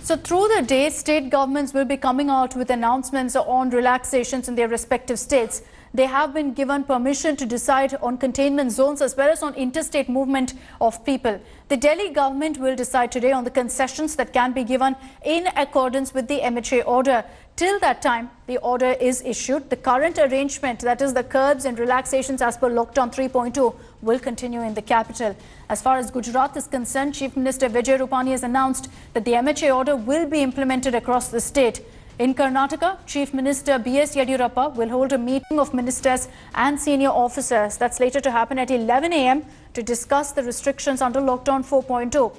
So through the day, state governments will be coming out with announcements on relaxations in their respective states. They have been given permission to decide on containment zones as well as on interstate movement of people. The Delhi government will decide today on the concessions that can be given in accordance with the MHA order. Till that time, the order is issued. The current arrangement, that is the curbs and relaxations as per Lockdown 3.2, will continue in the capital. As far as Gujarat is concerned, Chief Minister Vijay Rupani has announced that the MHA order will be implemented across the state. In Karnataka, Chief Minister B.S. Yediyurappa will hold a meeting of ministers and senior officers. That's later to happen at 11 a.m. to discuss the restrictions under Lockdown 4.2.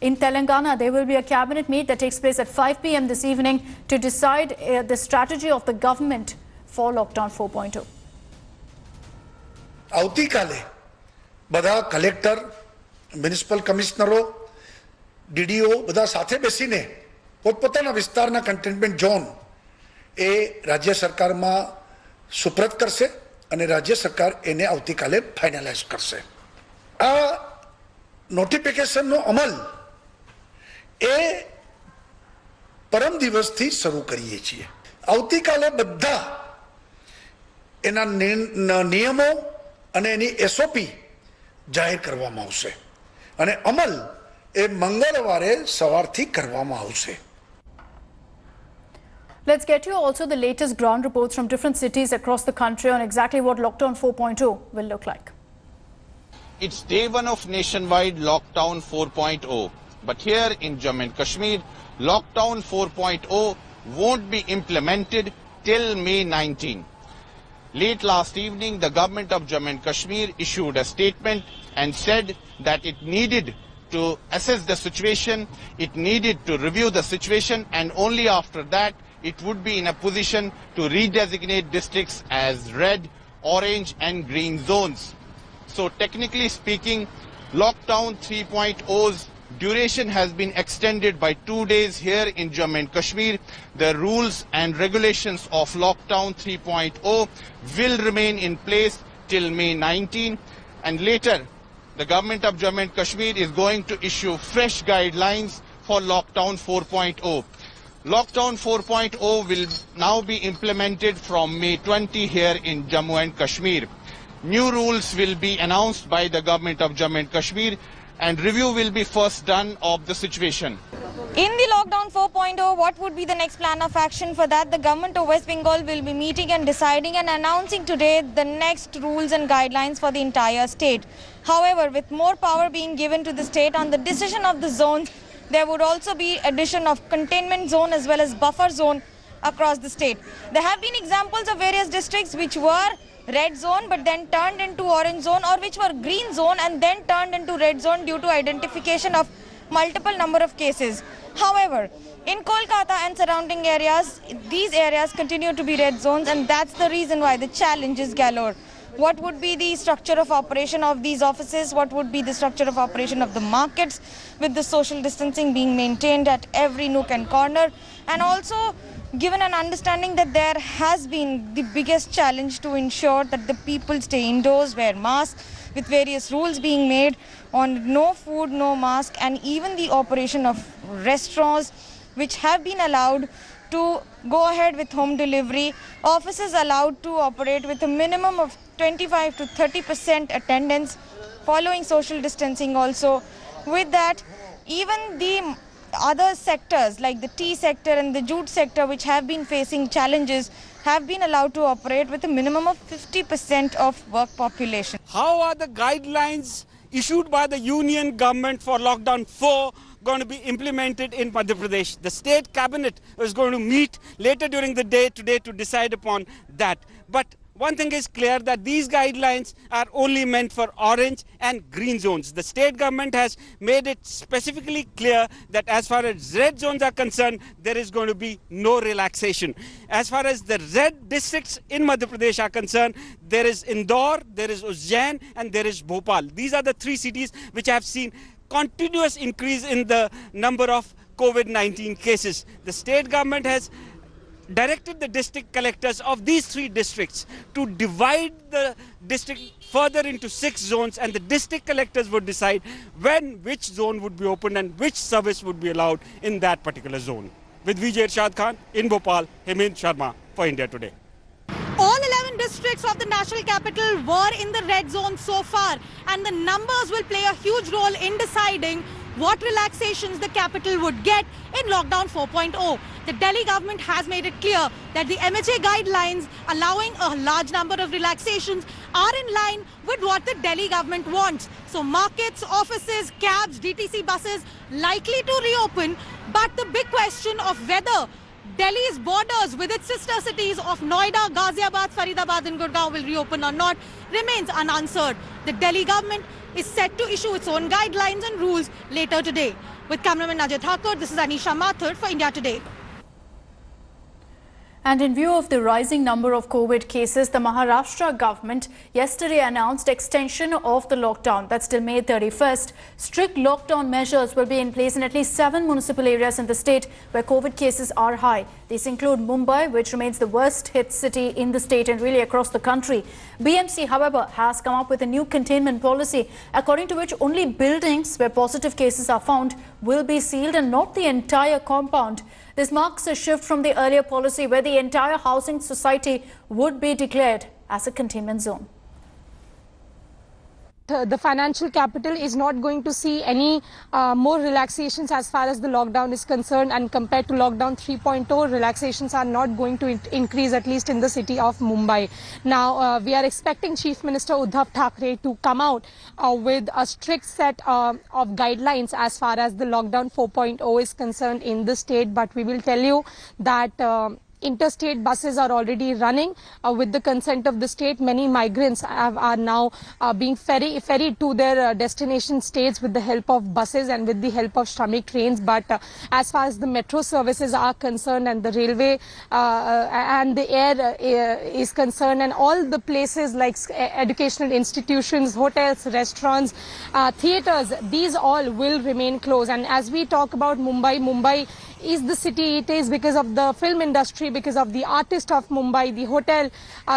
In Telangana, there will be a cabinet meet that takes place at 5 p.m. this evening to decide the strategy of the government for Lockdown 4.2. આવતીકાલે બધા collector, municipal કમિશનરો, DDO બધા સાથે બેસીને પોતપોતાના વિસ્તારના containment zone એ રાજ્ય સરકારમાં સુપ્રત કરશે અને રાજ્ય સરકાર એને આવતીકાલે ફાઇનલાઇઝ કરશે. આ નોટિફિકેશનનો અમલ એ પરમ દિવસથી શરૂ કરીએ છીએ. આવતીકાલે બધા એના નિયમો અને એની એસઓપી જાહેર કરવામાં આવશે અને અમલ એ મંગળવારે સવારથી કરવામાં આવશે. Let's get you also the latest ground reports from different cities across the country on exactly what Lockdown 4.2 will look like. It's day one of nationwide Lockdown 4.0. But here in Jammu and Kashmir, Lockdown 4.0 won't be implemented till May 19. Late last evening, the government of Jammu and Kashmir issued a statement and said that it needed to assess the situation, it needed to review the situation, and only after that it would be in a position to redesignate districts as red, orange and green zones. So technically speaking, Lockdown 3.0's duration has been extended by 2 days here in Jammu and Kashmir. The rules and regulations of Lockdown 3.0 will remain in place till May 19, and later the government of Jammu and Kashmir is going to issue fresh guidelines for Lockdown 4.0. Lockdown 4.0 will now be implemented from May 20 here in Jammu and Kashmir. New rules will be announced by the government of Jammu and Kashmir, and review will be first done of the situation. In the Lockdown 4.0, what would be the next plan of action? For that, the government of West Bengal will be meeting and deciding and announcing today the next rules and guidelines for the entire state. However, with more power being given to the state on the decision of the zones, there would also be addition of containment zone as well as buffer zone across the state. There have been examples of various districts which were red zone but then turned into orange zone, or which were green zone and then turned into red zone due to identification of multiple number of cases. However, in Kolkata and surrounding areas, these areas continue to be red zones, and that's the reason why the challenge is galore. What would be the structure of operation of these offices? What would be the structure of operation of the markets, with the social distancing being maintained at every nook and corner? And also given an understanding that there has been the biggest challenge to ensure that the people stay indoors, wear masks, with various rules being made on no food, no mask, and even the operation of restaurants which have been allowed to go ahead with home delivery, offices allowed to operate with a minimum of 25 to 30% attendance, following social distancing also. With that, even the other sectors like the tea sector and the jute sector, which have been facing challenges, have been allowed to operate with a minimum of 50% of work population. How are the guidelines issued by the union government for Lockdown 4 going to be implemented in Madhya Pradesh? The state cabinet is going to meet later during the day today to decide upon that. But one thing is clear, that these guidelines are only meant for orange and green zones. The state government has made it specifically clear that as far as red zones are concerned, there is going to be no relaxation. As far as the red districts in Madhya Pradesh are concerned, there is Indore, there is Ujjain and there is Bhopal. These are the three cities which have seen continuous increase in the number of COVID-19 cases. The state government has directed the district collectors of these 3 districts to divide the district further into 6 zones, and the district collectors would decide when which zone would be opened and which service would be allowed in that particular zone. With Vijay Irshad Khan in Bhopal, Hemant Sharma for India Today. All 11 districts of the national capital were in the red zone so far, and the numbers will play a huge role in deciding what relaxations the capital would get in lockdown 4.0. The Delhi government has made it clear that the MHA guidelines allowing a large number of relaxations are in line with what the Delhi government wants. So markets, offices, cabs, DTC buses likely to reopen, but the big question of whether Delhi's borders with its sister cities of Noida, Ghaziabad, Faridabad and Gurgaon will reopen or not remains unanswered. The Delhi government is set to issue its own guidelines and rules later today. With cameraman Ajay Thakur, this is Anisha Mathur for India Today. And in view of the rising number of COVID cases, the Maharashtra government yesterday announced extension of the lockdown. That's till May 31st. Strict lockdown measures will be in place in at least 7 municipal areas in the state where COVID cases are high. These include Mumbai, which remains the worst hit city in the state and really across the country. BMC, however, has come up with a new containment policy, according to which only buildings where positive cases are found will be sealed and not the entire compound. This marks a shift from the earlier policy where the entire housing society would be declared as a containment zone. The financial capital is not going to see any more relaxations as far as the lockdown is concerned, and compared to lockdown 3.0, relaxations are not going to increase, at least in the city of Mumbai. Now, we are expecting Chief Minister Uddhav Thackeray to come out with a strict set of guidelines as far as the lockdown 4.0 is concerned in the state, but we will tell you that interstate buses are already running with the consent of the state. Many migrants are now being ferried to their destination states with the help of buses and with the help of Shramik trains. But as far as the metro services are concerned and the railway and the air is concerned, and all the places like educational institutions, hotels, restaurants, theatres, these all will remain closed. And as we talk about Mumbai is the city it is because of the film industry, because of the artists of Mumbai, the hotel,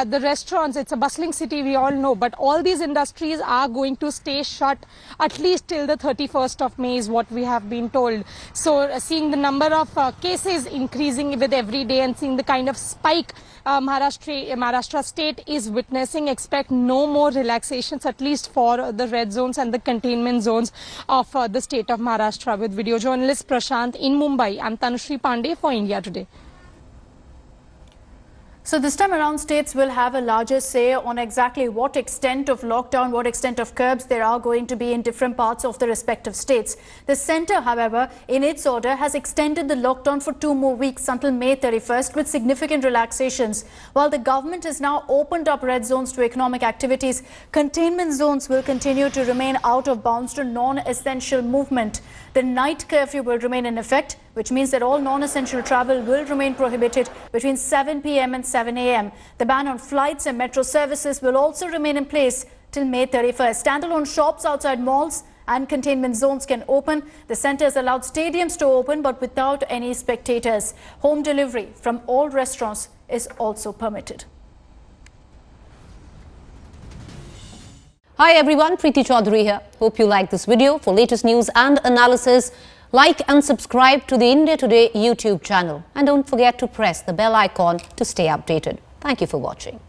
the restaurants. It's a bustling city, we all know, but all these industries are going to stay shut at least till the 31st of May is what we have been told. So seeing the number of cases increasing with every day and seeing the kind of spike Maharashtra state is witnessing, expect no more relaxations, at least for the red zones and the containment zones of the state of Maharashtra. With video journalist Prashant in Mumbai, I'm Tanushree Pandey for India Today. So this time around, states will have a larger say on exactly what extent of lockdown, what extent of curbs there are going to be in different parts of the respective states. The centre, however, in its order has extended the lockdown for 2 more weeks until May 31st with significant relaxations. While the government has now opened up red zones to economic activities, containment zones will continue to remain out of bounds to non-essential movement. The night curfew will remain in effect, which means that all non-essential travel will remain prohibited between 7 p.m. and 7 a.m. The ban on flights and metro services will also remain in place till May 31st. Standalone shops outside malls and containment zones can open. The centre has allowed stadiums to open, but without any spectators. Home delivery from all restaurants is also permitted. Hi everyone, Preeti Chaudhary here. Hope you like this video. For latest news and analysis, like and subscribe to the India Today YouTube channel. And don't forget to press the bell icon to stay updated. Thank you for watching.